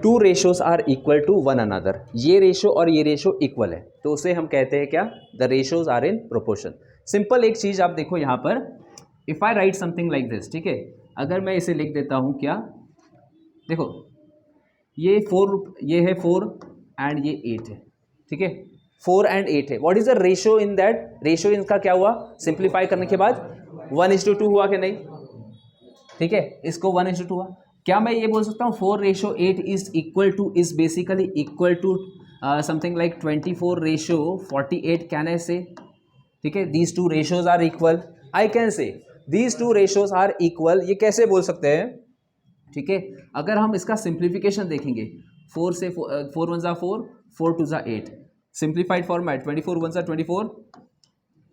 To ratios are equal to one another, ये ratio और ये रेशो इक्वल है तो उसे हम कहते हैं क्या, the ratios are in proportion. Simple एक चीज आप देखो यहाँ पर, if I write something like this, ठीक है, अगर मैं इसे लिख देता हूँ क्या, देखो ये 4, ये है 4 एंड ये 8 है, ठीक है, 4 एंड 8 है। What is the ratio in that, ratio इनका क्या हुआ, सिंप्लीफाई करने के बाद 1:2 हुआ कि नहीं, ठीक है, इसको 1:2 हुआ। क्या मैं ये बोल सकता हूँ 4:8 is equal to, is basically equal to something like 24:48, can I say, ठीक है, these two ratios are equal, I can say these two ratios are equal, ये कैसे बोल सकते हैं, ठीक है। अगर हम इसका सिंप्लीफिकेशन देखेंगे, 4 से 4 1 जा 4, 4 2 जा 8, सिंप्लीफाइड फॉर्मेट 24 1 जा 24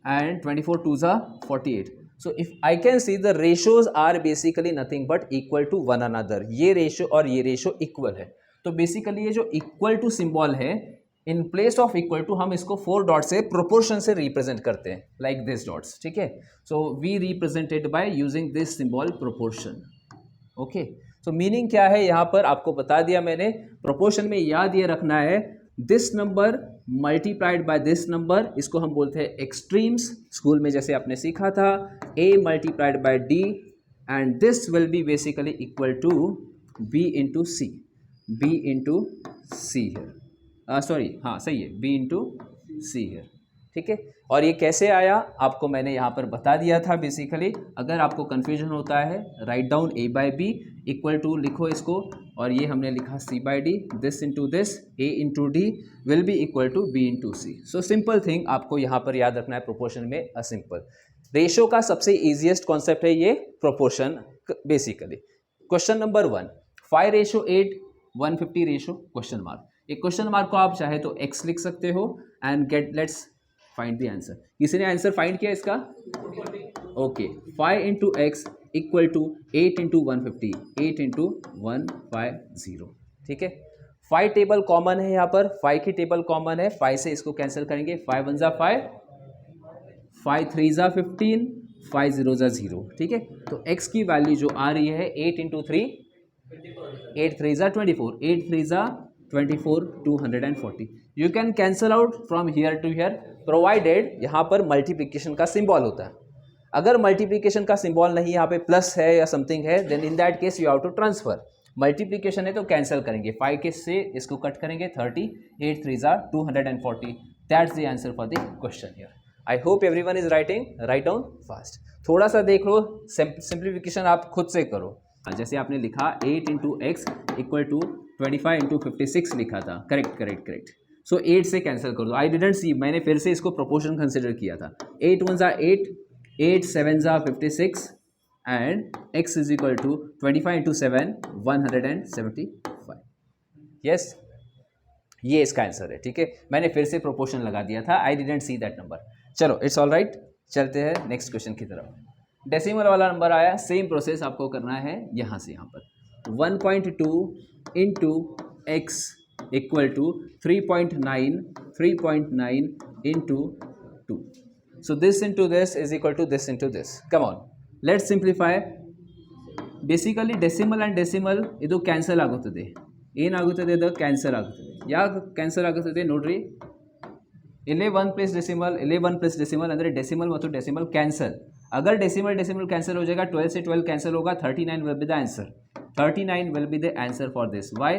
and 24 2 जा 48. So if I can see the ratios are basically nothing but equal to one another, ये रेशो और ये रेशो इक्वल है। तो बेसिकली ये जो इक्वल टू सिंबल है, in place of equal to हम इसको 4 डॉट से प्रोपोर्शन से रिप्रेजेंट करते हैं, लाइक दिस डॉट्स, ठीक है। So we represented by using this symbol proportion. Okay, so meaning क्या है यहाँ पर आपको बता दिया मैंने। प्रोपोर्शन में याद ये रखना है, this number multiplied by this number, इसको हम बोलते हैं एक्सट्रीम्स। स्कूल में जैसे आपने सीखा था, a multiplied by d and this will be basically equal to b into C, b into C है, सॉरी हाँ सही है, b इंटू सी है, ठीक है। और ये कैसे आया आपको मैंने यहाँ पर बता दिया था। बेसिकली अगर आपको कन्फ्यूजन होता है, write down a by B equal to लिखो इसको, और ये हमने लिखा c by D, this into this, a into D will be equal to b into C. So simple thing आपको यहाँ पर याद रखना है, प्रोपोर्शन में अ सिंपल रेशो का सबसे ईजिएस्ट कॉन्सेप्ट है ये proportion basically. Question number 1, 5:8 150 ratio question mark. एक क्वेश्चन मार्क को आप चाहे तो x लिख सकते हो and get, let's find the answer. किसी ने आंसर फाइंड किया इसका? Okay, 5 into X equal to 8 into 150, 8 into 150, ठीक है। 5 टेबल कॉमन है यहाँ पर, 5 की टेबल कॉमन है, 5 से इसको कैंसिल करेंगे, 5 1 जा 5, 5 3 जा 15, 5 0 जा 0, ठीक है। तो x की वैल्यू जो आ रही है 8 इंटू 3, 8 3 जा 24, 8 3 जा 24, 240। You can cancel out from here to here, provided यहाँ पर मल्टीप्लिकेशन का सिंबल होता है। अगर मल्टीप्लिकेशन का सिंबल नहीं यहाँ पे प्लस है या समथिंग है, then in that case you have to transfer. Multiplication है तो कैंसिल करेंगे, 5 के से इसको कट करेंगे 30, 8 3 जा 240, that's the answer for the question here. I hope everyone is writing, write down fast. थोड़ा सा देख लो, सिंप्लीफिकेशन आप खुद से करो। जैसे आपने लिखा 8 into X equal to 25 into 56 लिखा था, करेक्ट करेक्ट करेक्ट। सो 8 से कैंसिल कर दो, आई डिडंट सी, मैंने फिर से इसको प्रोपोर्शन कंसिडर किया था। 8 1 जा 8, 8 7 जा 56 and x is equal to 25 into 7 175। Yes, ये इसका आंसर है, ठीक है। मैंने फिर से प्रोपोर्शन लगा दिया था, I didn't see that number. चलो इट्स ऑल राइट, चलते हैं नेक्स्ट क्वेश्चन की तरफ। डेसिमल वाला नंबर आया, सेम प्रोसेस आपको करना है यहाँ से यहाँ पर। 1.2 into X equal to 3.9 into 2. So this into this is equal to this into this. Come on, let's simplify. Basically decimal and decimal ಇದು ಕ್ಯಾನ್ಸಲ್ ಆಗುತ್ತದೆ. ಏನಾಗುತ್ತದೆ? ಇದು ಕ್ಯಾನ್ಸಲ್ ಆಗುತ್ತದೆ. ಯಾಕೆ ಕ್ಯಾನ್ಸಲ್ ಆಗುತ್ತದೆ ನೋಡ್ರಿ, ಇಲ್ಲೇ 1 ಪ್ಲಸ್ ಡೆಸಿಮಲ್, ಇಲ್ಲೇ 1 ಪ್ಲಸ್ ಡೆಸಿಮಲ್ ಅಂದರೆ ಡೆಸಿಮಲ್ ಮತ್ತು ಡೆಸಿಮಲ್ कैंसल। अगर डेसिमल डेसिमल कैंसिल हो जाएगा, 12 से 12 कैंसिल होगा, 39 will be the answer. 39 will be the answer for this. Why?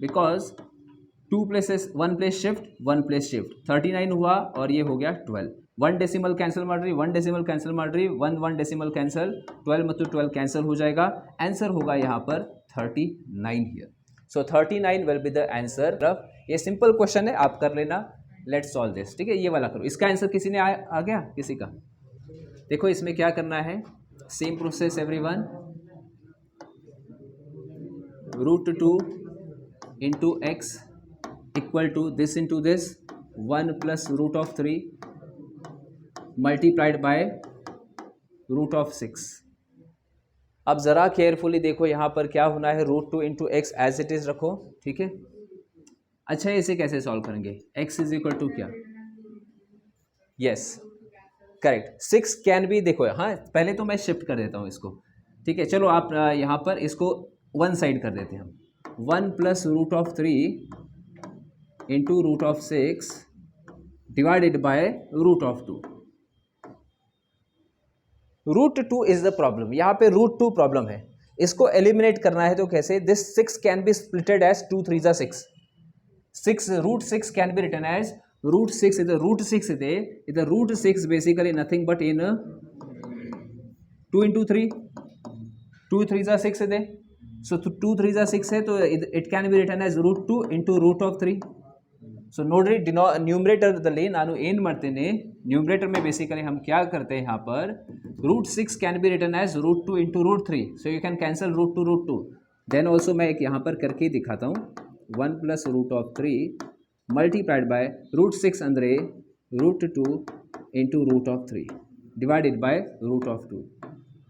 Because 2 places, 1 place shift, 1 place shift, 39 हुआ और ये हो गया 12। 1 डेसिमल कैंसिल मार्ड्री, 1 डेसिमल कैंसिल मार्ड्री, 1 डेसिमल कैंसिल, 12 ಮತ್ತು 12 कैंसिल हो जाएगा। आंसर होगा यहाँ पर 39 here. So 39 will be the answer. ये सिंपल क्वेश्चन है, आप कर लेना। लेट्स सॉल्व दिस, ठीक है। ये वाला करो, इसका आंसर किसी ने आ गया किसी का? देखो इसमें क्या करना है, same process everyone. √2 into X equal to this into this, 1 plus √3 multiplied by √6। अब ज़रा केयरफुली देखो यहाँ पर क्या होना है, √2 into X as it is रखो, ठीक है। अच्छा इसे कैसे सॉल्व करेंगे? x इज इक्वल टू क्या? यस करेक्ट, 6 कैन बी, देखो हाँ पहले तो मैं शिफ्ट कर देता हूँ इसको, ठीक है। चलो आप यहाँ पर इसको वन साइड कर देते हैं हम, 1 plus root of 3 into root of 6 divided by root of 2. Root 2 is the problem. यहाँ पे रूट 2 प्रॉब्लम है. इसको एलिमिनेट करना है तो कैसे? This 6 can be splitted as 2 3 जा 6. 6 root 6 can be written as root 6 is the root 6 is the root 6 basically nothing but in 2 into 3. 2 3 जा 6 ಇದೆ. So 2 3 जा 6 है तो it can be written as root 2 into root of 3. So ನೋಡ್ರಿ ನ್ಯೂಮರೇಟರ್ದಲ್ಲಿ ನಾನು ಏನು ಮಾಡ್ತೇನೆ, ನ್ಯೂಮರೇಟರ್ में बेसिकली हम क्या करते हैं यहाँ पर root 6 can be written as root 2 into root 3. So you can cancel root 2. Then also मैं एक यहाँ पर करके दिखाता हूँ. 1 plus root of 3 multiplied by root 6 ಅಂದರೆ root 2 into root of 3 divided by root of 2.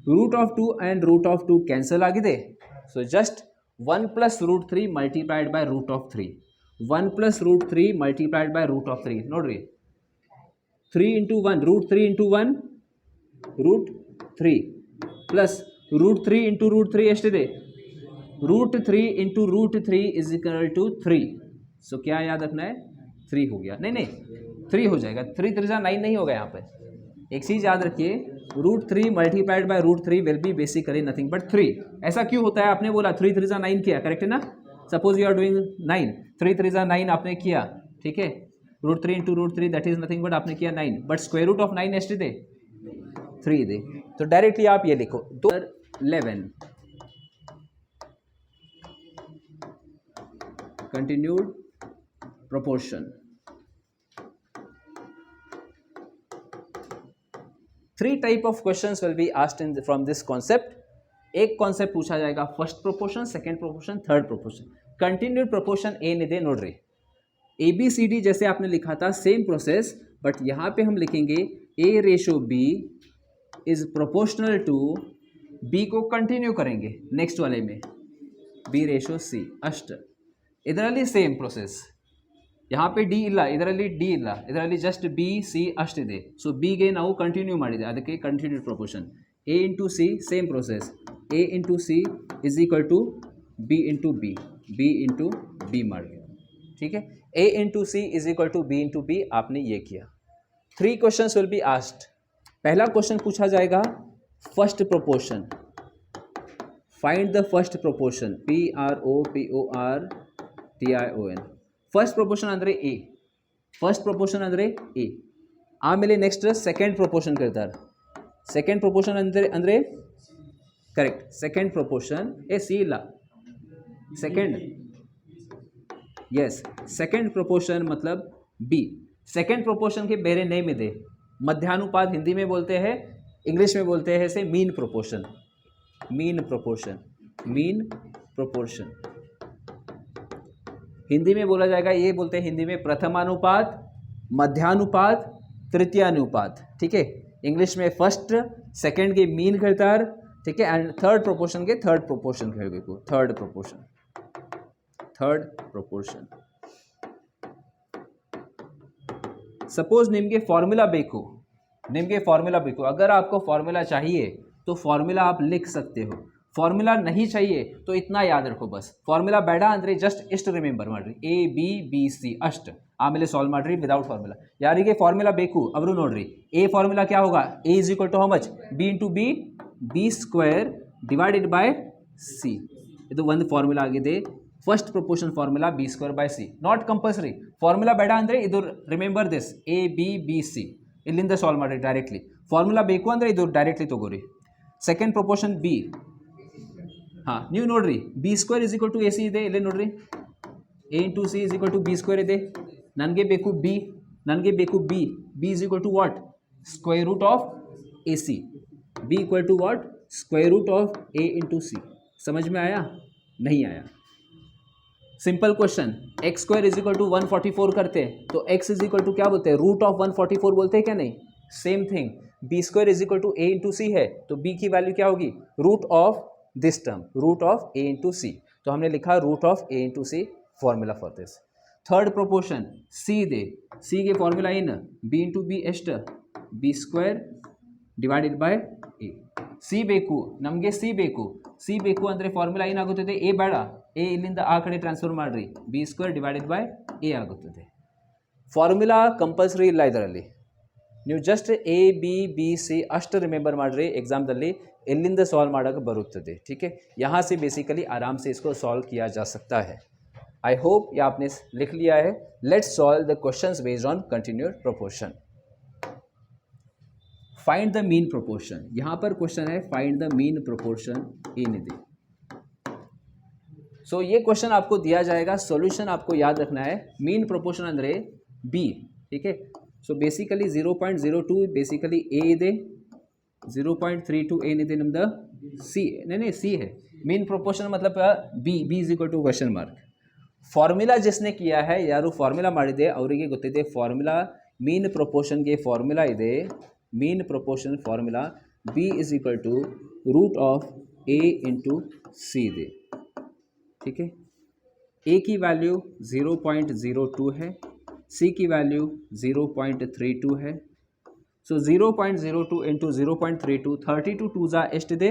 Root of 2 and root of 2 cancel ಆಗಿದೆ. So just 1 plus root 3 multiplied by root of 3. 1 plus root 3 multiplied by root of 3. ನೋಡ್ರಿ 3 into 1 root 3 into 1 root 3 plus root 3 into root 3 ಎಷ್ಟಿದೆ? Root 3 into root 3 is equal to 3. So क्या याद रखना है? 3 हो गया. नहीं 3 हो जाएगा. 3 3 9 नहीं होगा. यहाँ पर एक चीज़ याद रखिए, root 3 multiplied by root 3 will be basically nothing but 3. ऐसा क्यों होता है? आपने बोला 3 3 9 किया, करेक्ट है ना? सपोज यू आर डूइंग 9, 3 3 9 आपने किया, ठीक है. Root 3 into root 3 that is nothing but आपने किया 9, बट स्क्वायर रूट ऑफ 9 एस्ट दे 3 दे. तो डायरेक्टली आप ये लिखो 11. Continued proportion. 3 type of questions will be asked from this concept. एक कॉन्सेप्ट पूछा जाएगा first proportion, second proportion, third proportion. Continued proportion ಏನಿದೆ ನೋಡ್ರಿ, ABCD जैसे आपने लिखा था सेम प्रोसेस, बट यहाँ पे हम लिखेंगे A/B is proportional to B को कंटिन्यू करेंगे नेक्स्ट वाले में B/C ಅಷ್ಟು. ಇದರಲ್ಲಿ ಸೇಮ್ ಪ್ರೊಸೆಸ್. यहाँ पे ಡಿ ಇಲ್ಲ, ಇದರಲ್ಲಿ ಡಿ ಇಲ್ಲ, ಇದರಲ್ಲಿ ಜಸ್ಟ್ ಬಿ ಸಿ ಅಷ್ಟಿದೆ. ಸೊ ಬಿಗೆ ನಾವು ಕಂಟಿನ್ಯೂ ಮಾಡಿದೆ, ಅದಕ್ಕೆ continued proportion. A into C same process. A into C is equal to B into B into B मार दिया, ठीक है. A into C is equal to B into B आपने ये किया. 3 क्वेश्चंस विल बी आस्क्ड. पहला question पूछा जाएगा first proportion. Find the first proportion. PROPORTION. First proportion ಅಂದರೆ ಎ. ಫಸ್ಟ್ ಪ್ರೊಪೋರ್ಷನ್ ಅಂದರೆ ಎ. ಆಮೇಲೆ ನೆಕ್ಸ್ಟ್ ಸೆಕೆಂಡ್ ಪ್ರೊಪೋರ್ಷನ್ ಕೇಳ್ತಾರೆ. ಸೆಕೆಂಡ್ ಪ್ರೊಪೋರ್ಷನ್ ಅಂದರೆ ಕರೆಕ್ಟ್. ಸೆಕೆಂಡ್ ಪ್ರೊಪೋರ್ಷನ್ ಸಿ ಇಲ್ಲ, ಸೆಕೆಂಡ್ यस सेकेंड प्रोपोर्शन मतलब बी. सेकेंड प्रोपोर्शन के बेरे नेम ಇದೆ. मध्यानुपात हिंदी में बोलते हैं, इंग्लिश में बोलते हैं से mean proportion. Mean proportion, mean proportion Hindi में बोला जाएगा. ये बोलते हैं हिंदी में प्रथमानुपात, मध्यानुपात, तृतीयानुपात, ठीक है. इंग्लिश में फर्स्ट सेकेंड के मीन करतार, ठीक है. एंड थर्ड प्रोपोर्शन के थर्ड प्रोपोर्शन ಹೇಳಬೇಕು. Third proportion, third proportion. Suppose निम्गे फॉर्मूला ಬೇಕು, निम्गे फॉर्मूला ಬೇಕು. अगर आपको फॉर्मूला चाहिए तो फॉर्मूला आप लिख सकते हो. फॉर्मूला नहीं चाहिए तो इतना याद रखो बस. फॉर्मूला ಬೇಡ ಅಂದರೆ ಜಸ್ಟ್ ಇಷ್ಟು ರಿಮೆಂಬರ್ ಮಾಡ್ರಿ, ಎ ಬಿ ಬಿ ಸಿ ಅಷ್ಟು. ಆಮೇಲೆ ಸಾಲ್ವ್ ಮಾಡ್ರಿ ವಿದೌಟ್ ಫಾರ್ಮುಲಾ. ಯಾರಿಗೆ ಫಾರ್ಮುಲಾ ಬೇಕು ಅವರು ನೋಡ್ರಿ. ಎ ಫಾರ್ಮುಲಾ क्या होगा? A is equal to how much? B into B, B square divided by C. ಇದು ಒಂದು ಫಾರ್ಮುಲಾ ಆಗಿದೆ. First proportion formula B square by C. Not compulsory. Formula ಬೇಡ ಅಂದರೆ ಇದು remember this A B B C. ಇಲ್ಲಿಂದ solve ಮಾಡಿರಿ directly. Formula ಬೇಕು ಅಂದರೆ ಇದು ಡೈರೆಕ್ಟ್ಲಿ ತಗೋರಿ. Second proportion B. ಹಾಂ ನೀವು ನೋಡ್ರಿ, B square is equal to A C ಇದೆ. ಇಲ್ಲೇ ನೋಡ್ರಿ, A into C is equal to B square ಇದೆ. ನನಗೆ ಬೇಕು ಬಿ, ನನಗೆ ಬೇಕು B. B is equal to what? Square root of A C. B equal to what? Square root of A into C. समझ में आया? नहीं आया? Simple question. X square is equal to 144 करते हैं तो एक्स इज इक्वल टू क्या बोलते हैं? रूट ऑफ 144 बोलते हैं क्या? नहीं. Same thing. B square is equal to A into C है तो बी की वैल्यू क्या होगी? Root of this term, root of A into C. तो हमने लिखा root of A into C, formula for this. Third proportion C दे. C के फॉर्मूला इन बी इंटू बी एस्ट B square divided by A. C ಬೇಕು, ನಮಗೆ C ಬೇಕು. ಸಿ ಬೇಕು ಅಂದರೆ ಫಾರ್ಮುಲಾ ಏನಾಗುತ್ತದೆ, ಎ ಬೇಡ, ಎ ಇಲ್ಲಿಂದ ಆ ಕಡೆ ಟ್ರಾನ್ಸ್ಫರ್ ಮಾಡಿರಿ, B square divided by A ಆಗುತ್ತದೆ. ಫಾರ್ಮುಲಾ ಕಂಪಲ್ಸರಿ ಇಲ್ಲ ಇದರಲ್ಲಿ, ನೀವು just A B B C ಅಷ್ಟು ರಿಮೆಂಬರ್ ಮಾಡಿರಿ, एग्जामದಲ್ಲಿ ಎಲ್ಲಿಂದ सॉल्व ಮಾಡೋಕ್ಕೆ ಬರುತ್ತದೆ. ठीक है, यहाँ से बेसिकली आराम से इसको सॉल्व किया जा सकता है. आई होप ये आपने लिख लिया है. Let's solve the questions based on continued proportion. Find the mean proportion. यहाँ पर क्वेश्चन है फाइंड द मीन प्रोपोर्शन ಏನಿದೆ. सो ये क्वेश्चन आपको दिया जाएगा, सॉल्यूशन आपको याद रखना है. मीन प्रोपोर्शन ಅಂದರೆ बी. ठीक है, सो बेसिकली 0.02 बेसिकली ए ಇದೆ, 0.32 ಏನಿದೆ ನಮ್ದು ಸಿ. नहीं सी है. मीन प्रोपोर्शन मतलब B. B is equal to question mark. Formula जिसने किया है, ಯಾರು ಫಾರ್ಮುಲಾ ಮಾಡಿದೆ ಅವರಿಗೆ ಗೊತ್ತಿದೆ ಫಾರ್ಮುಲಾ. ಮೀನ್ ಪ್ರೊಪೋರ್ಷನ್ಗೆ ಫಾರ್ಮುಲಾ ಇದೆ, mean proportion formula B is equal to root of A into C ಇದೆ. ठीक है, ए की वैल्यू 0.02 है, सी की वैल्यू 0.32 है. सो 0.02 इंटू 0.32, 32 ಟೂಸಾ ಎಷ್ಟಿದೆ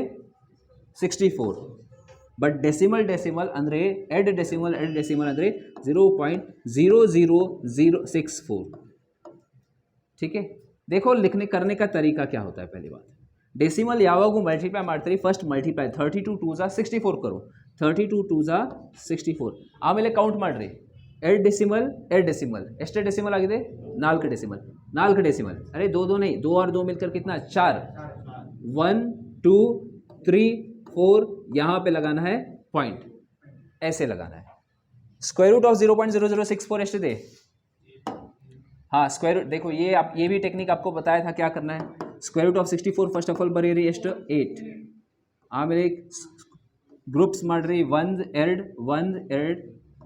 64. बट डेसिमल ಅಂದರೆ एड डेसिमल ಅಂದರೆ 0.00064. ठीक है, देखो लिखने करने का तरीका क्या होता है. पहली बात, डेसिमल ಯಾವಾಗೂ ಮಲ್ಟಿಪ್ಲೈ ಮಾಡ್ತೀರಿ, ಫಸ್ಟ್ ಮಲ್ಟಿಪ್ಲೈ 32 ಟೂಸಾ 64 करो, 32 ಟೂಸಾ 64. ಆಮೇಲೆ ಕೌಂಟ್ ಮಾಡಿರಿ, ಎರಡು ಡೆಸಿಮಲ್ ಎಷ್ಟು ಡೆಸಿಮಲ್ ಆಗಿದೆ, 4 ಡೆಸಿಮಲ್. अरे दो नहीं, 2 और 2 मिलकर कितना 4. 1 2 3 4, यहाँ पे लगाना है पॉइंट, ऐसे लगाना है. स्क्वायर रूट ऑफ 0.0064 ಎಷ್ಟಿದೆ. हाँ स्क्वायर रूट देखो, ये आप ये भी टेक्निक आपको बताया था क्या करना है. Square root of 64 first of all बरीರಿ ಎಷ್ಟು 8. ಆಮೇಲೆ ಗ್ರೂಪ್ಸ್ ಮಾಡಿರಿ 1 2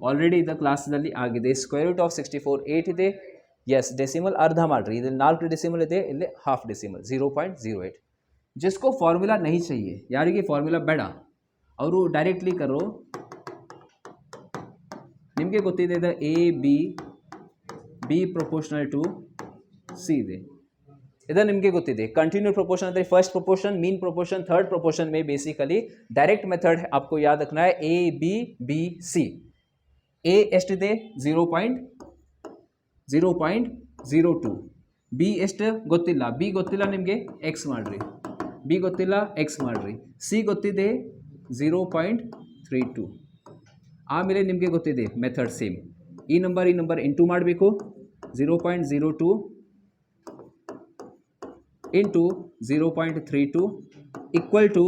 ಆಲ್ರೆಡಿ ಇದು ಕ್ಲಾಸ್ನಲ್ಲಿ ಆಗಿದೆ. ಸ್ಕ್ವೇರ್ ರೂಟ್ ಆಫ್ 64 8 ಇದೆ. ಎಸ್ ಡೆಸಿಮಲ್ ಅರ್ಧ ಮಾಡಿರಿ, ಇಲ್ಲಿ 4 ಡೆಸಿಮಲ್ ಇದೆ, ಇಲ್ಲಿ ಹಾಫ್ ಡೆಸಿಮಲ್ 0.08. जिसको फॉर्मूला नहीं चाहिए, यारिगे फॉर्मूला ಬೇಡ ಅವರು ಡೈರೆಕ್ಟ್ಲಿ ಕರೋ. ನಿಮಗೆ ಗೊತ್ತಿದೆ the A B B proportional to C ಇದೆ, ಇದು ನಿಮಗೆ ಗೊತ್ತಿದೆ. कंटिन्यू प्रोपोर्शन ಅಂದರೆ first proportion, mean proportion, third proportion में बेसिकली डायरेक्ट मेथड आपको याद रखना है ए बी बी सी. ए ಎಷ್ಟಿದೆ 0.02, ಬಿ ಎಷ್ಟು ಗೊತ್ತಿಲ್ಲ, ಬಿ ಗೊತ್ತಿಲ್ಲ ನಿಮಗೆ ಎಕ್ಸ್ ಮಾಡಿರಿ, ಬಿ ಗೊತ್ತಿಲ್ಲ ಎಕ್ಸ್ ಮಾಡಿರಿ, ಸಿ ಗೊತ್ತಿದೆ 0.32. ಆಮೇಲೆ ನಿಮಗೆ ಗೊತ್ತಿದೆ ಮೆಥಡ್ ಸೇಮ್, ಈ ನಂಬರ್ ಇಂಟು ಮಾಡಬೇಕು, 0.02 into 0.32 equal to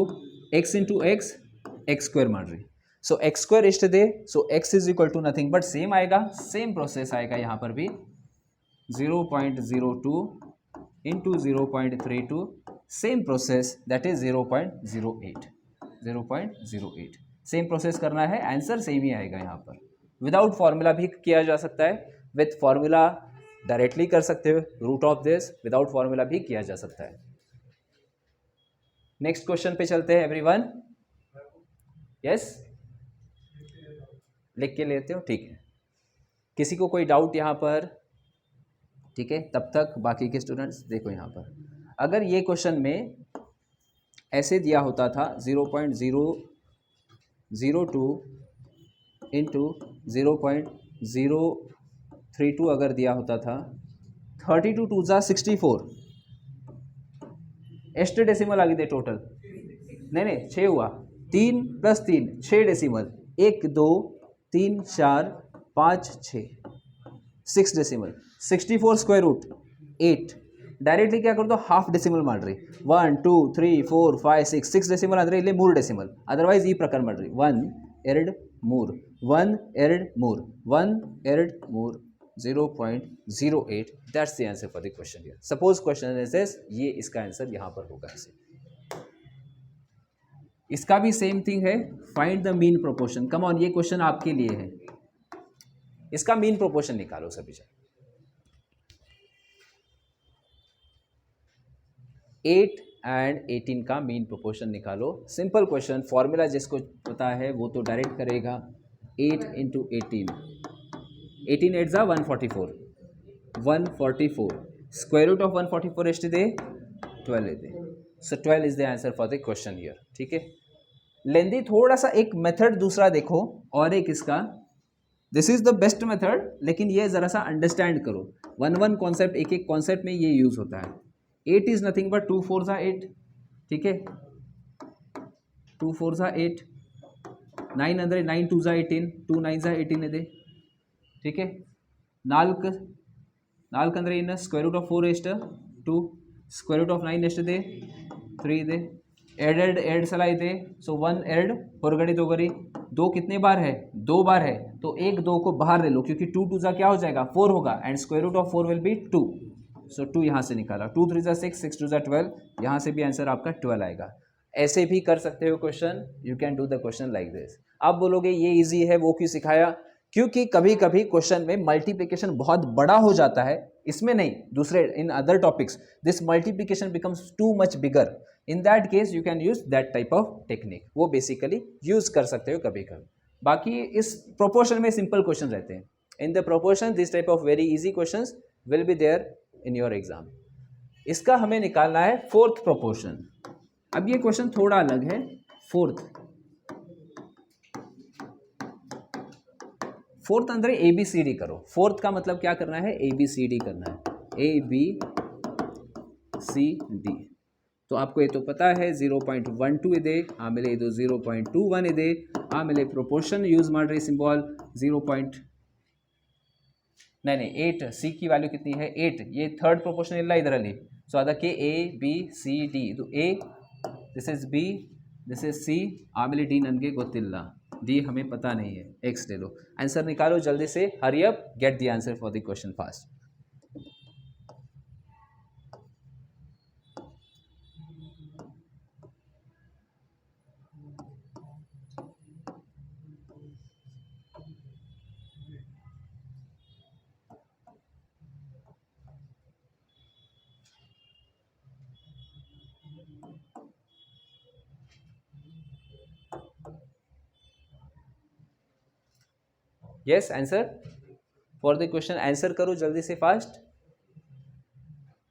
X into X square ಮಾಡಿರಿ. सो एक्स स्क्वायर ಎಷ್ಟಿದೆ, so X is equal to nothing but same आएगा, सेम प्रोसेस आएगा यहाँ पर भी 0.02 into 0.32, same process that is 0.08. Same process करना है, आंसर सेम ही आएगा यहाँ पर. विदाउट फार्मूला भी किया जा सकता है, विथ फार्मूला डायरेक्टली कर सकते हो, root of this without formula भी किया जा सकता है. नेक्स्ट क्वेश्चन पे चलते हैं एवरीवन. यस लिख के लेते हो, ठीक है. किसी को कोई डाउट यहाँ पर, ठीक है, तब तक बाकी के स्टूडेंट्स देखो यहाँ पर. अगर ये क्वेश्चन में ऐसे दिया होता था 0.002 इंटू 0.032 अगर दिया होता था, 32 ಟೂಸಾ 64 ಎಷ್ಟು ಡೆಸಿಮಲ್ ಆಗಿದೆ ಟೋಟಲ್, नहीं 6 हुआ, 3 + 3 6 decimal, 1 2 3 4 5 6 6 decimal, 64 square root 8. Directly क्या कर दो, हाफ डेसिमल ಮಾಡ್ರಿ, 1 2 3 4 5 6 डेसिमल ಅಂದರೆ ಇಲ್ಲಿ 3 डेसिमल. ಅದರ್ವೈಸ್ ಈ ಪ್ರಕಾರ ಮಾಡ್ರಿ, 1 2 3 1 2 3 1 2 3 0.08. That's the answer for the question here. Suppose question is this, ये इसका आंसर यहाँ पर होगा ऐसे. इसका भी सेम थिंग है, find the mean proportion. Come on, ये क्वेश्चन आपके लिए है. इसका मीन प्रोपोर्शन निकालो सभी जन. 8 and 18 का मीन प्रोपोर्शन निकालो. सिंपल क्वेश्चन, फॉर्मूला जिसको पता है वो तो डायरेक्ट करेगा. 8 इंटू 18, 18 8 ज़ा 144, 144 स्क्वायर रूट ऑफ 144 ಎಷ್ಟಿದೆ 12 ಇದೆ. सो 12 is the answer for the question here. ठीक है, लेंदी थोड़ा सा एक मेथड दूसरा देखो और एक इसका, this is the best method, लेकिन ये जरा सा अंडरस्टैंड करो. वन कॉन्सेप्ट, एक एक कॉन्सेप्ट में ये यूज होता है. 8 इज नथिंग बट 2 4 8. ठीक है, 2 4 8, 9 ಅಂದರೆ 9 2 18, 2 9 18 ಇದೆ. ठीक है, 4 ಅಂದರೆ ಏನು, ಸ್ಕ್ವೇರ್ ರೂಟ್ ಆಫ್ 4 ಎಷ್ಟು 2, ಸ್ಕ್ವೇರ್ ರೂಟ್ ಆಫ್ 9 ಎಷ್ಟಿದೆ 3 ಇದೆ. ಎರಡು ಸಲ ಇದೆ, सो 1 ಎರಡು ಹೊರಗಡೆ दोगरी, 2 कितने बार है 2 बार है, तो एक 2 को बाहर ले लो क्योंकि 2 2 जा क्या हो जाएगा 4 होगा, and square root of 4 will be 2, so 2 यहाँ से निकाला. 2 3 जा 6, 6 2 जा 12, यहाँ से भी आंसर आपका 12 आएगा. ऐसे भी कर सकते हो question, you can do the question like this. आप बोलोगे ये इजी है, वो क्यों सिखाया, क्योंकि कभी कभी क्वेश्चन में मल्टीप्लिकेशन बहुत बड़ा हो जाता है, इसमें नहीं, दूसरे in other topics this multiplication becomes too much bigger. In that case you can use that type of technique, वो बेसिकली यूज कर सकते हो कभी कभी. बाकी इस प्रोपोर्शन में सिंपल क्वेश्चन रहते हैं. In the proportion this type of very easy questions will be there in your exam. इसका हमें निकालना है फोर्थ प्रोपोर्शन. अब ये क्वेश्चन थोड़ा अलग है. फोर्थ अंदर ए बी सी डी करो. फोर्थ का मतलब क्या करना है, ए बी सी डी करना है, ए बी सी डी. तो आपको ये तो पता है 0.12 ಇದೆ, ಆಮೇಲೆ ಇದು 0.21 ಇದೆ, ಆಮೇಲೆ ಪ್ರೊಪೋರ್ಷನ್ ಯೂಸ್ ಮಾಡ್ರಿ ಸಿಂಬಲ್ 0. नहीं 8, सी की वैल्यू कितनी है 8, ये थर्ड प्रोपोर्शन ಇಲ್ಲ ಇದರಲ್ಲಿ. ಸೊ ಅದಕ್ಕೆ ए बी सी डी, ಇದು A, this is B, this is C, ಆಮೇಲೆ डी ನನಗೆ ಗೊತ್ತಿಲ್ಲ, डी हमें पता नहीं है, एक्स ले लो. आंसर निकालो जल्दी से, hurry up, get the answer for the question fast. Yes, answer for the question, answer करो जल्दी से फास्ट.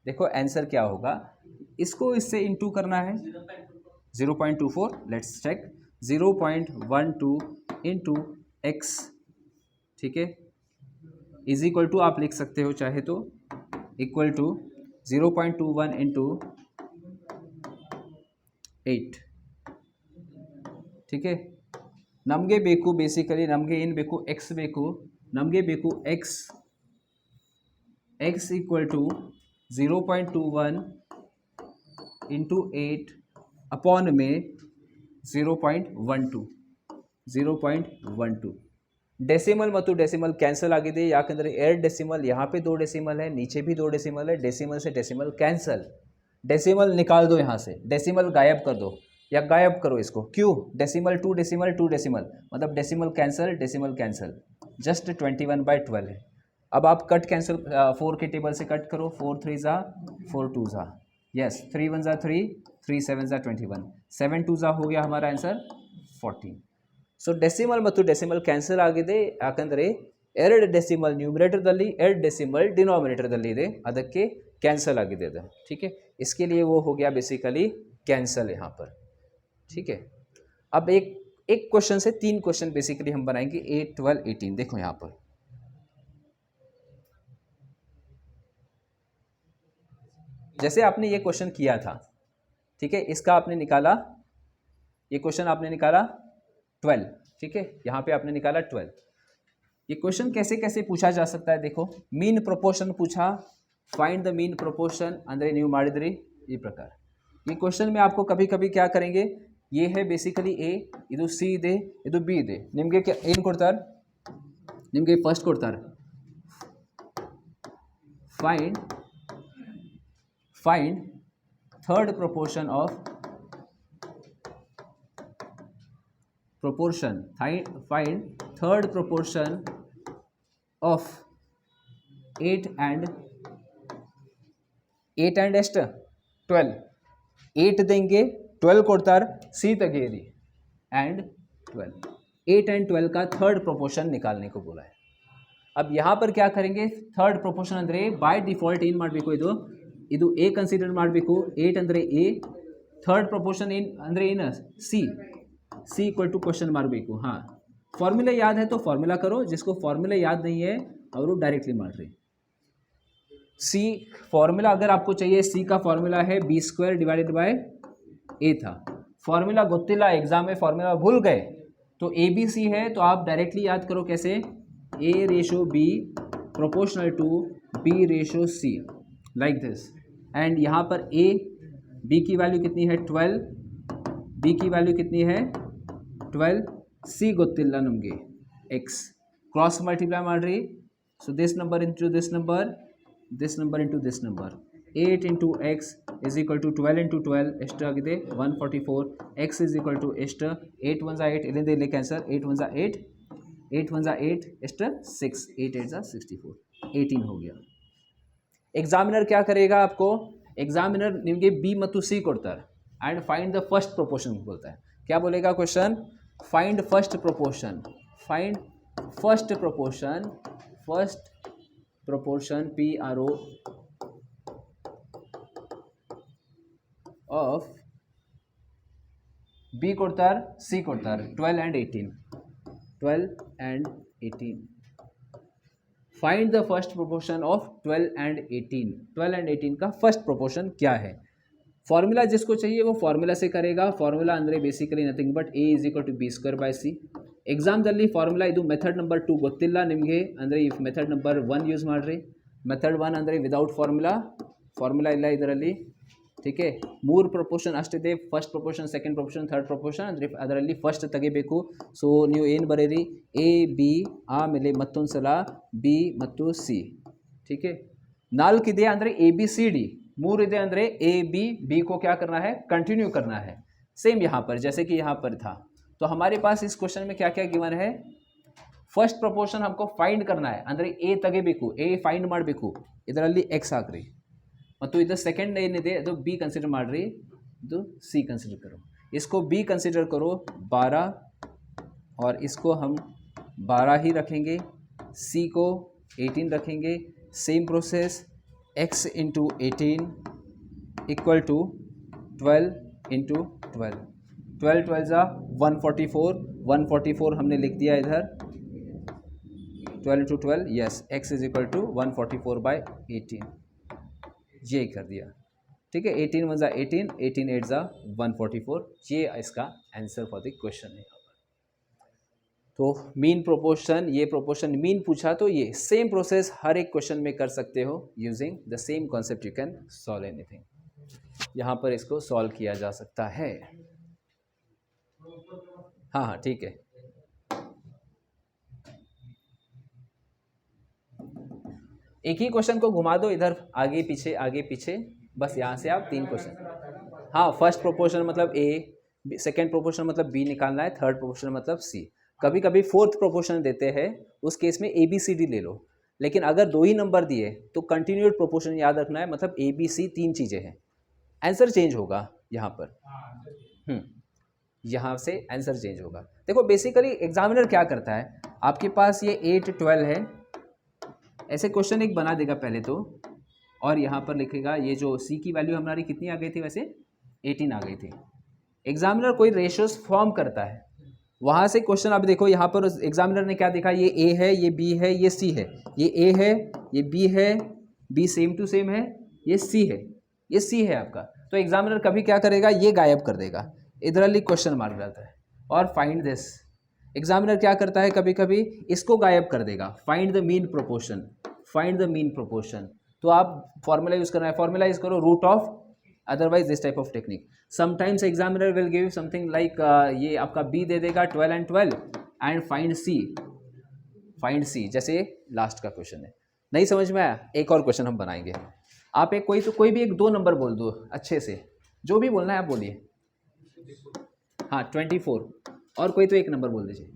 देखो आंसर क्या होगा, इसको इससे इंटू करना है 0.24. Let's check, 0.12 into X. ठीक है, इज इक्वल टू आप लिख सकते हो चाहे तो, इक्वल टू 0.21 इंटू 8. ठीक है, ನಮಗೆ ಬೇಕು ಬೇಸಿಕಲಿ, ನಮಗೆ ಏನು ಬೇಕು ಎಕ್ಸ್ ಬೇಕು, ನಮಗೆ ಬೇಕು X equal to 0.21 into 8 upon में 0.12. डेसिमल ಮತ್ತು डेसिमल कैंसल ಆಗಿದೆ, ಯಾಕಂದರೆ 2 डेसिमल, यहाँ पे 2 डेसिमल है, नीचे भी 2 डेसिमल है, डेसिमल से डेसिमल कैंसल, डेसिमल निकाल दो यहाँ से, डेसिमल गायब कर दो या गायब करो इसको. क्यों, डेसिमल 2 डेसिमल 2 डेसिमल, मतलब डेसिमल कैंसल, जस्ट 21/12 है. अब आप कट कैंसिल 4 के टेबल से कट करो, 4 3 जा 4 2 जा, यस 3 1 जा 3, 3 7 जा 21, 7 2 जा हो गया हमारा आंसर 14. सो डेसिमल ಮತ್ತು डेसिमल कैंसल ಆಗಿದೆ, ಯಾಕಂದರೆ 2 डेसिमल न्यूमरेटरದಲ್ಲಿ 2 डेसिमल डिनोमिनेटरದಲ್ಲಿ ಇದೆ, ಅದಕ್ಕೆ कैंसल ಆಗಿದೆ ಅದು. ठीक है, इसके लिए वो हो गया बेसिकली कैंसल यहाँ पर. ठीक है, अब एक क्वेश्चन से 3 क्वेश्चन बेसिकली हम बनाएंगे 8 12 18. देखो यहाँ पर जैसे आपने ये क्वेश्चन किया था, ठीक है, इसका आपने निकाला, ये क्वेश्चन आपने निकाला 12. ठीक है, यहाँ पे आपने निकाला 12. ये क्वेश्चन कैसे कैसे पूछा जा सकता है, देखो मीन प्रोपोर्शन पूछा, फाइंड द मीन प्रोपोर्शन अंदर न्यू ಮಾಡಿದ್ರಿ ಈ ಪ್ರಕಾರ. ये क्वेश्चन में आपको कभी कभी क्या करेंगे, ये है बेसिकली ए, ಇದು सी ಇದೆ, ಇದು ಬಿ ಇದೆ, ನಿಮಗೆ ಏನು ಕೊಡ್ತಾರೆ, ನಿಮಗೆ ಫಸ್ಟ್ ಕೊಡ್ತಾರೆ find third proportion of find third proportion of 8 and ಎಷ್ಟು 12. 8 देंगे, 12 ಕೊಡ್ತಾರೆ, सी तगेरी एंड 12. 8 and 12 का थर्ड प्रोपोर्शन निकालने को बोला है. अब यहाँ पर क्या करेंगे, थर्ड प्रोपोर्शन ಅಂದರೆ बाय डिफॉल्ट ಏನು ಮಾಡಬೇಕು, ಇದು ए कंसीडर ಮಾಡಬೇಕು, 8 ಅಂದರೆ ए, ಥರ್ಡ್ ಪ್ರಪೋರ್ಷನ್ ಏನು ಅಂದರೆ ಏನು C equal to question mark ಬೇಕು. हाँ फॉर्मूला याद है तो फॉर्मूला करो, जिसको फॉर्मूला याद नहीं है और डायरेक्टली मार रही. सी फॉर्मूला अगर आपको चाहिए, सी का फॉर्मूला है b² डिवाइडेड बाय ए था. फॉर्मूला गोत्तिला एग्जाम में फॉर्मूला भूल गए तो ए बी सी है, तो आप डायरेक्टली याद करो कैसे, A ratio B proportional to B ratio C like this. And यहाँ पर ए बी की वैल्यू कितनी है 12, बी की वैल्यू कितनी है 12, सी गोत्तिला नಮಗೆ x क्रॉस मल्टीप्लाई ಮಾಡ್ರಿ. So this number into this number into this number. 8 into x is equal to 12 into 12 ಎಷ್ಟು ಆಗಿದೆ 144. x is equal to ಎಷ್ಟು 8 1 8, ಇಲ್ಲಿಂದ ಇಲ್ಲಿ ಕ್ಯಾನ್ಸರ್ 8 1 8, 8 1 8 ಎಷ್ಟು 6, 8 8 64, 18 हो गया. एग्जामिनर क्या करेगा आपको, एग्जामिनर निಮಗೆ बी ಮತ್ತು सी ಕೊಡ್ತಾರೆ and find the first proportion बोलता है. क्या बोलेगा question, find first proportion, find first proportion, first proportion PRO of B ಕೊಡ್ತಾರೆ C ಕೊಡ್ತಾರೆ 12 and 18, 12 and 18. Find the first proportion of 12 and 18. 12 and 18 का फर्स्ट प्रोपोर्शन क्या है. फॉर्मूला जिसको चाहिए वो फॉर्मूला से करेगा. फॉर्मूला ಅಂದರೆ basically nothing but a is equal to b² c. ಎಕ್ಸಾಮ್ದಲ್ಲಿ ಫಾರ್ಮುಲಾ ಇದು ಮೆಥಡ್ ನಂಬರ್ 2 ಗೊತ್ತಿಲ್ಲ ನಿಮಗೆ ಅಂದರೆ ಈ ಮೆಥಡ್ ನಂಬರ್ 1 ಯೂಸ್ ಮಾಡಿರಿ. ಮೆಥಡ್ 1 ಅಂದರೆ ವಿದೌಟ್ ಫಾರ್ಮುಲಾ ಇಲ್ಲ ಇದರಲ್ಲಿ. ठीक है, 3 ಪ್ರಪೋರ್ಷನ್ ಅಷ್ಟಿದೆ, first proportion, second proportion, third proportion. ಅಂದರೆ ಅದರಲ್ಲಿ ಫಸ್ಟ್ ತೆಗಿಬೇಕು. ಸೊ ನೀವು ಏನು ಬರೀರಿ, ಎ ಬಿ ಆಮೇಲೆ ಮತ್ತೊಂದು ಸಲ ಬಿ ಮತ್ತು ಸಿ. ठीक है, 4 ಇದೆ ಅಂದರೆ ए बी सी डी, 3 ಇದೆ ಅಂದರೆ ए बी बी को क्या करना है, कंटिन्यू करना है. सेम यहाँ पर जैसे कि यहाँ पर था. तो हमारे पास इस क्वेश्चन में क्या क्या गिवन है, फर्स्ट प्रपोर्शन हमको फाइंड करना है ಅಂದರೆ ಎ ತೆಗಿಬೇಕು, ಎ ಫೈಂಡ್ ಮಾಡಬೇಕು. ಇದರಲ್ಲಿ ಎಕ್ಸ್ ಹಾಕ್ರಿ ಮತ್ತು ಇದು ಸೆಕೆಂಡ್ ಏನಿದೆ ಅದು ಬಿ ಕನ್ಸಿಡರ್ ಮಾಡಿರಿ, ಇದು ಸಿ कंसिडर करो. इसको बी कंसिडर करो 12 और इसको हम 12 ही रखेंगे, सी को 18 रखेंगे. Same process, x into 18 equal to 12 into 12, 12 12 जा 144, 144 हमने लिख दिया इधर. 12 into 12 yes, x is equal to 144/18 ये कर दिया. ठीक है, 18 1 जा 18, 18 8 जा 144. ये इसका आंसर फॉर द क्वेश्चन है. तो मीन प्रोपोर्शन, ये प्रोपोर्शन मीन पूछा तो ये सेम प्रोसेस हर एक क्वेश्चन में कर सकते हो. Using the same concept you can solve anything. यहाँ पर इसको सॉल्व किया जा सकता है. हाँ ठीक है. एक ही क्वेश्चन को घुमा दो इधर, आगे पीछे, बस यहाँ से आप 3 क्वेश्चन. हाँ, फर्स्ट प्रोपोर्शन मतलब ए, सेकेंड प्रोपोर्शन मतलब बी निकालना है, थर्ड प्रोपोर्शन मतलब सी. कभी कभी फोर्थ प्रोपोर्शन देते हैं, उस केस में ए बी सी डी ले लो. लेकिन अगर 2 ही नंबर दिए तो कंटिन्यूड प्रोपोर्शन याद रखना है, मतलब ए बी सी 3 चीज़ें हैं. आंसर चेंज होगा यहाँ पर, यहाँ से आंसर चेंज होगा. देखो बेसिकली एग्जामिनर क्या करता है, आपके पास ये 8 12 है, ऐसे क्वेश्चन एक बना देगा पहले तो, और यहाँ पर लिखेगा ये जो सी की वैल्यू हमारी कितनी आ गई थी, वैसे 18 आ गई थी. एग्जामिनर कोई रेशियोज फॉर्म करता है, वहाँ से क्वेश्चन आप देखो यहाँ पर एग्जामिनर ने क्या देखा, ये ए है, ये बी है, ये सी है, ये ए है, ये बी है, बी सेम टू सेम है, ये सी है, ये सी है आपका. तो एग्जामिनर कभी क्या करेगा, ये गायब कर देगा, इधरली क्वेश्चन मार्क रहता है. और फाइंड दिस, एग्जामिनर क्या करता है, कभी कभी इसको गायब कर देगा. Find the mean proportion, find the mean proportion. तो आप फॉर्मूला यूज़ करना है, फॉर्मूला यूज़ करो root of, otherwise this type of technique. Sometimes examiner will give something like ये आपका बी दे देगा 12 and 12 एंड फाइंड सी, जैसे लास्ट का क्वेश्चन है. नहीं समझ में आया, एक और क्वेश्चन हम बनाएंगे. आप एक कोई भी एक 2 नंबर बोल दो अच्छे से, जो भी बोलना है आप बोलिए. हाँ 24, और कोई तो एक नंबर बोल दीजिए.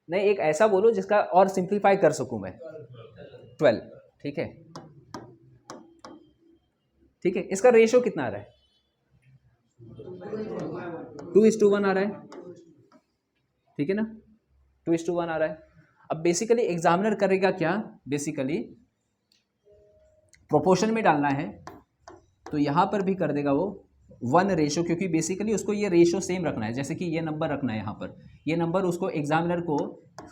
नहीं, एक ऐसा बोलो जिसका और सिंप्लीफाई कर सकूं मैं. 12, ठीक है. ठीक है, इसका रेशियो कितना आ रहा है, 2:1 आ रहा है. ठीक है ना, 2:1 आ रहा है. अब बेसिकली एग्जामिनर करेगा क्या, बेसिकली प्रोपोर्शन में डालना है तो यहाँ पर भी कर देगा वो 1 रेशो, क्योंकि बेसिकली उसको ये रेशो सेम रखना है। जैसे कि ये नंबर रखना है यहाँ पर, ये नंबर उसको एग्जामिनर को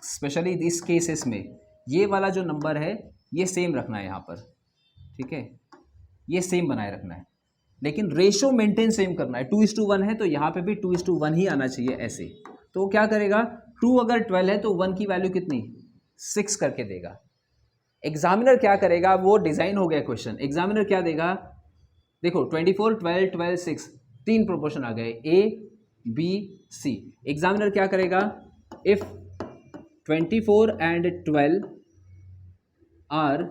स्पेशली इस केसेस में ये वाला जो नंबर है ये सेम रखना है यहाँ पर, ठीक है, ये सेम बनाए रखना है, लेकिन रेशो मेंटेन सेम करना है। 2:1 है तो यहाँ पे भी 2:1 ही आना चाहिए ऐसे। तो क्या करेगा, 2 अगर 12 है तो 1 की वैल्यू कितनी 6 करके देगा। एग्जामिनर क्या करेगा, वो डिज़ाइन हो गया क्वेश्चन, एग्जामिनर क्या देगा, देखो 24, 12, 12, 6 3 प्रोपोर्शन आ गए A, B, C। एग्जामिनर क्या करेगा, इफ 24 एंड 12 आर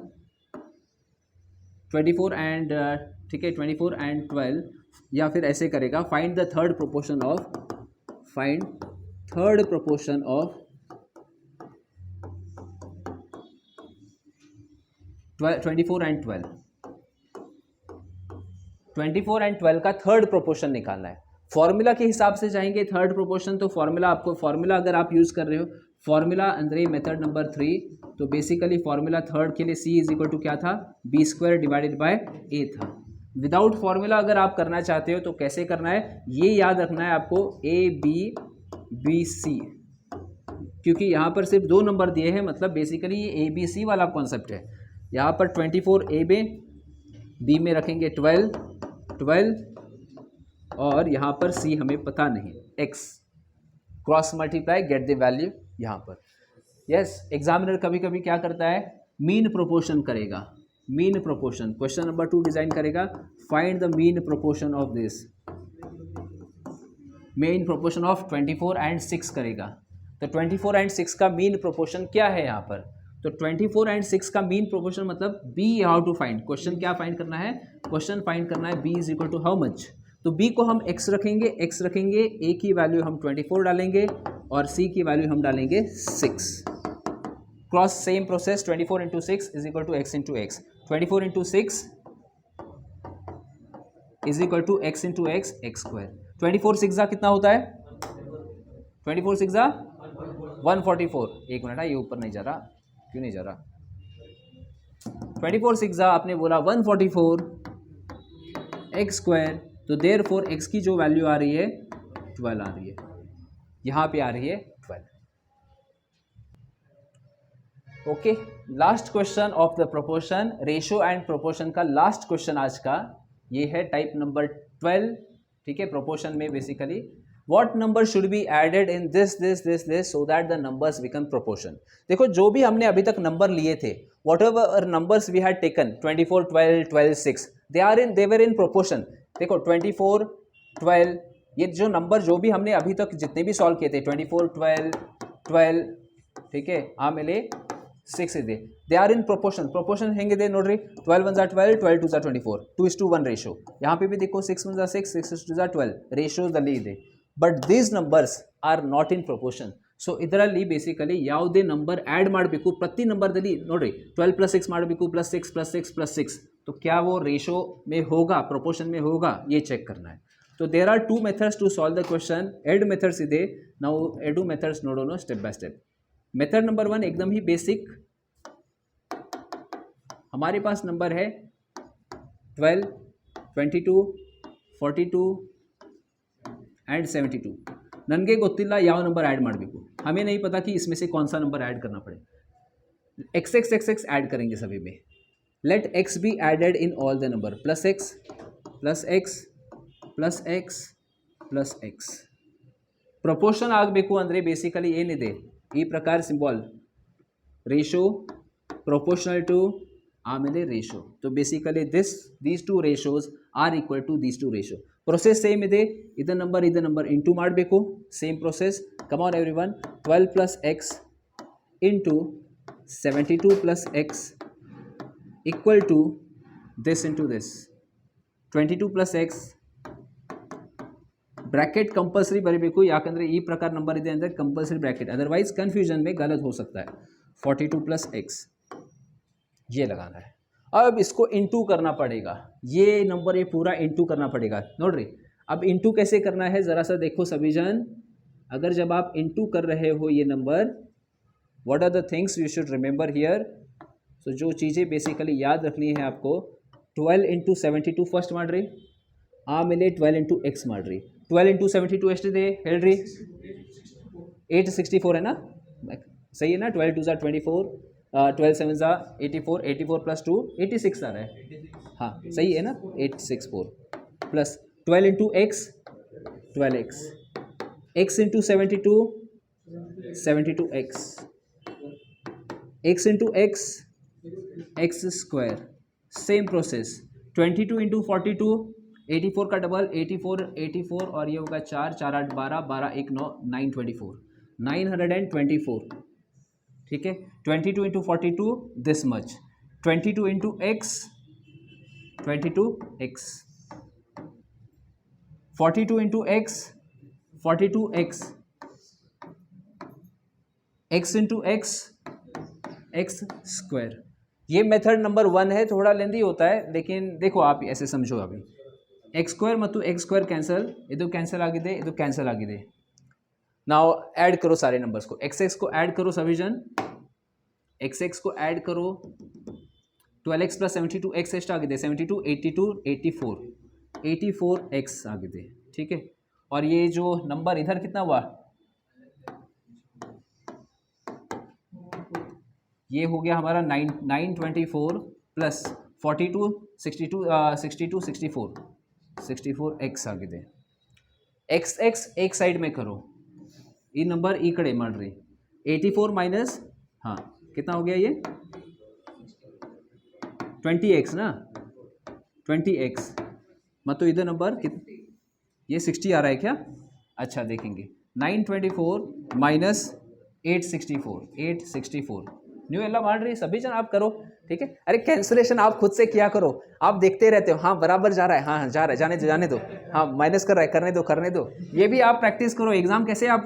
24 एंड ठीक है 24 एंड 12, या फिर ऐसे करेगा, find the third proportion of 24 and 12। 24 and 12 का थर्ड प्रोपोर्शन निकालना है। फॉर्मूला के हिसाब से जाएंगे थर्ड प्रोपोर्शन, तो फॉर्मूला अगर आप यूज़ कर रहे हो, फॉर्मूला अंदर मेथड नंबर 3, तो बेसिकली फॉर्मूला थर्ड के लिए C इज इक्वल टू क्या था, B² डिवाइडेड बाय A था। विदाउट फॉर्मूला अगर आप करना चाहते हो तो कैसे करना है, ये याद रखना है आपको, ABC, क्योंकि यहाँ पर सिर्फ 2 नंबर दिए हैं, मतलब बेसिकली ये ABC वाला कॉन्सेप्ट है। यहाँ पर 24 A में, B में रखेंगे 12 और यहाँ पर C हमें पता नहीं, X cross multiply get the value यहाँ पर। यस, एग्जामिनर कभी कभी क्या करता है, मीन प्रोपोर्शन करेगा, mean proportion. Question number 2 design करेगा, find the mean proportion of this, mean proportion of 24 and 6 करेगा। तो 24 एंड 6 का मीन प्रोपोर्शन क्या है यहाँ पर, तो 24 एंड 6 का मीन प्रोपोर्शन मतलब B how to find, question क्या फाइंड करना है, क्वेश्चन फाइंड करना है B is equal to how much. तो B को हम x रखेंगे, A की वैल्यू हम 24 डालेंगे और C की वैल्यू हम डालेंगे 6। Cross same process, 24 into 6 is equal to x into X, 24 into 6 is equal to x into X, x²। 24 6 कितना होता है, 24 6 144। एक मिनट, ये ऊपर नहीं जा रहा, क्यों नहीं जा रहा, 24 6 आपने बोला 144 x², तो देयरफॉर x की जो वैल्यू आ रही है 12 आ रही है, यहाँ पे आ रही है 12। Okay, last question of the proportion, ratio and proportion का लास्ट क्वेश्चन आज का ये है, टाइप नंबर 12, ठीक है, प्रोपोर्शन में basically what number should be added in this so that the numbers become proportion. देखो जो भी हमने अभी तक नंबर लिए थे, whatever numbers we had taken, 24 12 12 6, they were in proportion. देखो 24 12, ये जो नंबर जो भी हमने अभी तक जितने भी सॉल्व किए थे, 24 12 12, ठीक है, आमेले 6 ಇದೆ, दे आर इन प्रोपोर्शन ಹೆಂಗಿದೆ ನೋಡ್ರಿ, 12 1 12 12 2 24, 2:1 ರೇಷೋ। यहाँ पे भी देखो 6 1 6 6 2 12 ರೇಷೋದಲ್ಲಿ ಇದೆ, but these numbers are not in proportion. So ಇದರಲ್ಲಿ ಬೇಸಿಕಲಿ ಯಾವುದೇ ನಂಬರ್ ಆ್ಯಡ್ ಮಾಡಬೇಕು, ಪ್ರತಿ ನಂಬರ್ದಲ್ಲಿ ನೋಡ್ರಿ 12 + 6 ಮಾಡಬೇಕು, +6 +6 +6, तो क्या वो रेशो में होगा, प्रोपोर्शन में होगा, ये चेक करना है। तो there are 2 methods to solve the question, add methods ಇದೆ, ನಾವು ಎರಡು ಮೆಥಡ್ಸ್ ನೋಡೋಣ step by step. Method number 1 एकदम ही बेसिक, हमारे पास नंबर है 12 22 42 एंड 72। ನನಗೆ ಗೊತ್ತಿಲ್ಲ ಯಾವ ನಂಬರ್ ऐड ಮಾಡಬೇಕು, हमें नहीं पता कि इसमें से कौन सा नंबर ऐड करना पड़े। x ऐड करेंगे सभी में, let x be added in all the number, +x +x +x +x। Proportion ಆಗಬೇಕು ಅಂದರೆ ಬೇಸಿಕಲಿ ಏನಿದೆ, ಈ ಪ್ರಕಾರ ಸಿಂಬಲ್ ರೇಷೋ ಪ್ರೊಪೋರ್ಷನಲ್ ಟು ಆಮೇಲೆ ರೇಷೋ, तो basically these two ratios are equal to these two ratio. Process same ಇದೆ, इधर number into ಮಾಡಬೇಕು, same process. Come on everyone, 12 + x into 72 + x equal to this into this, 22 + x bracket compulsory ಬರೀಬೇಕು, ಯಾಕಂದರೆ ಈ ಪ್ರಕಾರ number ಇದೆ ಅಂದರೆ compulsory bracket, otherwise confusion में गलत हो सकता है। 42 + x ये लगाना है। अब इसको इंटू करना पड़ेगा, ये नंबर ये पूरा इंटू करना पड़ेगा। नोड्री, अब इंटू कैसे करना है ज़रा सा देखो सभी जन, अगर जब आप इंटू कर रहे हो ये number, what are the things you should remember here. So जो चीज़ें बेसिकली याद रखनी है आपको, 12 ಇಂಟು 72 ಫಸ್ಟ್ ಮಾಡಿರಿ, ಆಮೇಲೆ 12 ಇಂಟು ಎಕ್ಸ್ ಮಾಡಿರಿ. 12 ಇಂಟು 72 ಎಷ್ಟಿದೆ ಹೇಳ್ರಿ? 864 है ना, सही है ना. 12 2 24, 12 7 84, 84 प्लस 2 86 आ रहा है. हाँ सही है ना, 864 plus 12 into x 12x, x into 72 72x, x into x x square. Same process 22 into 42 84 का डबल 84 84 और ये होगा 4 4 8 12 12 1 9 924 924. ठीक है. 22 into 42 this much, 22 into x 22x, 42 into x 42x, x into x x square. ये मेथड नंबर 1 है, थोड़ा लेंदी होता है लेकिन देखो आप ऐसे समझो. अभी एक्स स्क्वायर ಮತ್ತು एक्स स्क्वायर कैंसल, ಇದು ಕ್ಯಾನ್ಸಲ್ ಆಗಿದೆ, ಇದು ಕ್ಯಾನ್ಸಲ್ ಆಗಿದೆ. नाउ ऐड करो सारे नंबर्स को, एक्स एक्स को ऐड करो सभी जन, एक्स एक्स को ऐड करो. 12x प्लस 72 एक्स ಎಷ್ಟು ಆಗಿದೆ? 72 82 84 84x ಆಗಿದೆ. ठीक है. और ये जो नंबर इधर कितना हुआ, ये हो गया हमारा 924 प्लस 42 62 62 64 64x ಆಗಿದೆ. एक्स एक्स एक साइड में करो, ये नंबर ಈ ಕಡೆ ಮಾಡ್ರಿ. 84 माइनस हाँ कितना हो गया ये 20x ना, 20x मतलब इधर नंबर ये 60 आ रहा है क्या? अच्छा देखेंगे 924 माइनस 864 न्यू एल्ला ಮಾಡ್ರಿ सभी जन आप करो. ठीक है. अरे कैंसलेशन आप खुद से किया करो, आप देखते रहते हो. हाँ बराबर जा रहा है, हाँ जा रहा है, जाने दो. हाँ माइनस कर रहा है, करने दो. ये भी आप प्रैक्टिस करो. एग्जाम कैसे आप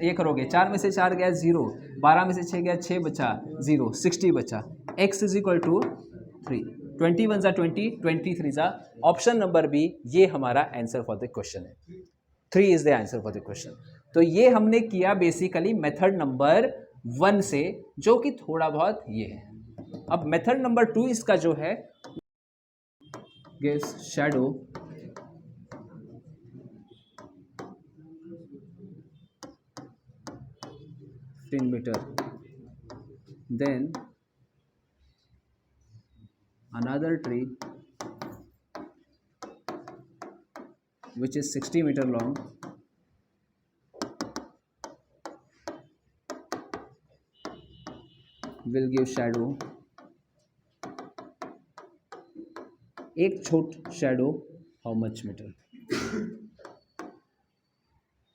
ये करोगे? 4 में से 4 गया 0, 12 में से 6 गया 6 बचा 0, 60 बचा. x इज इक्वल टू 3, 21 ज़ा 20, 23 ज़ा. ऑप्शन नंबर बी ये हमारा आंसर फॉर द क्वेश्चन है. 3 is the answer for the question. तो ये हमने किया बेसिकली मेथड नंबर 1 से, जो कि थोड़ा बहुत ये है. अब मेथड नंबर 2 इसका जो है guess shadow metre, then another tree which is 60 meter long will give shadow. एक छोट शैडो हाउ मच मीटर.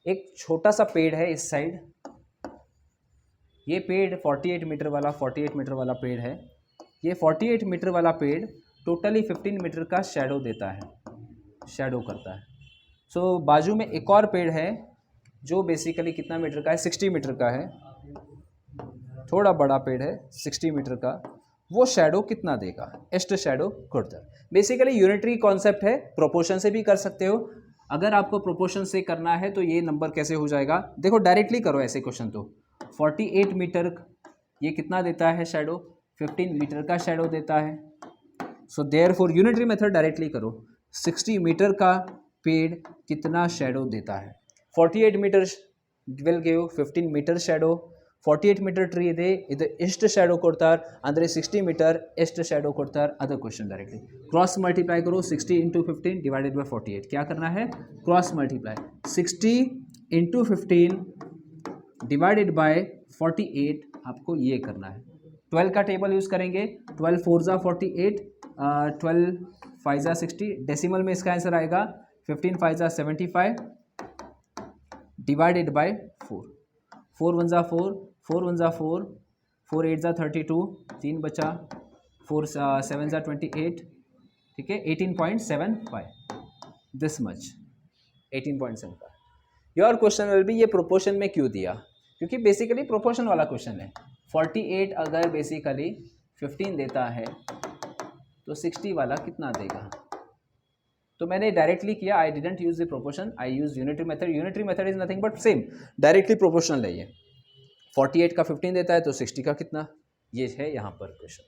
एक छोटा सा पेड़ है इस साइड, ये पेड़ 48 मीटर वाला पेड़ है. ये 48 मीटर वाला पेड़ टोटली 15 मीटर का शैडो देता है, शैडो करता है. सो बाजू में एक और पेड़ है जो बेसिकली कितना मीटर का है? 60 मीटर का है. थोड़ा बड़ा पेड़ है 60 मीटर का, वो शैडो कितना देगा? एस्ट शैडो कुर्ता. बेसिकली यूनिटरी कॉन्सेप्ट है, प्रोपोर्शन से भी कर सकते हो. अगर आपको प्रोपोर्शन से करना है तो ये नंबर कैसे हो जाएगा? देखो डायरेक्टली करो ऐसे क्वेश्चन. तो 48 मीटर ये कितना देता है शैडो? 15 मीटर का शैडो देता है. So therefore unitary method directly करो. 60 मीटर का पेड़ कितना शैडो देता है? 48 metre will give 15 metre shadow. 48 metre tree ಇದೆ, ಇದು ಎಷ್ಟು ಶैडो ಕೊಡ್ತಾರೆ ಅಂದರೆ 60 मीटर ಎಷ್ಟು ಶैडो ಕೊಡ್ತಾರೆ? Other question directly cross multiply करो. 60 इंटू 15 डिवाइडेड बाई 48. क्या करना है? Cross multiply. 60 into 15 divided by 48 आपको ये करना है. 12 का टेबल यूज़ करेंगे. 12 4 ज़ा 48, 12 5 ज़ा 60. डेसिमल में इसका आंसर आएगा 15 5 ज़ा 75 डिवाइडेड बाय 4. 4 1 ज़ा 4, 4 1 ज़ा 4, 4 8 ज़ा 32, 3 बचा, 4 7 ज़ा 28. ठीक है. 18.75 this much, 18.75. Your question will be ये प्रोपोर्शन में क्यों दिया? क्योंकि बेसिकली प्रोपोर्शन वाला क्वेश्चन है. 48 अगर बेसिकली 15 देता है तो 60 वाला कितना देगा? तो मैंने डायरेक्टली किया. I didn't use the proportion, I use unitary method. Unitary method is nothing but same, directly proportional है ये. 48 का 15 देता है तो 60 का कितना? ये है यहाँ पर क्वेश्चन.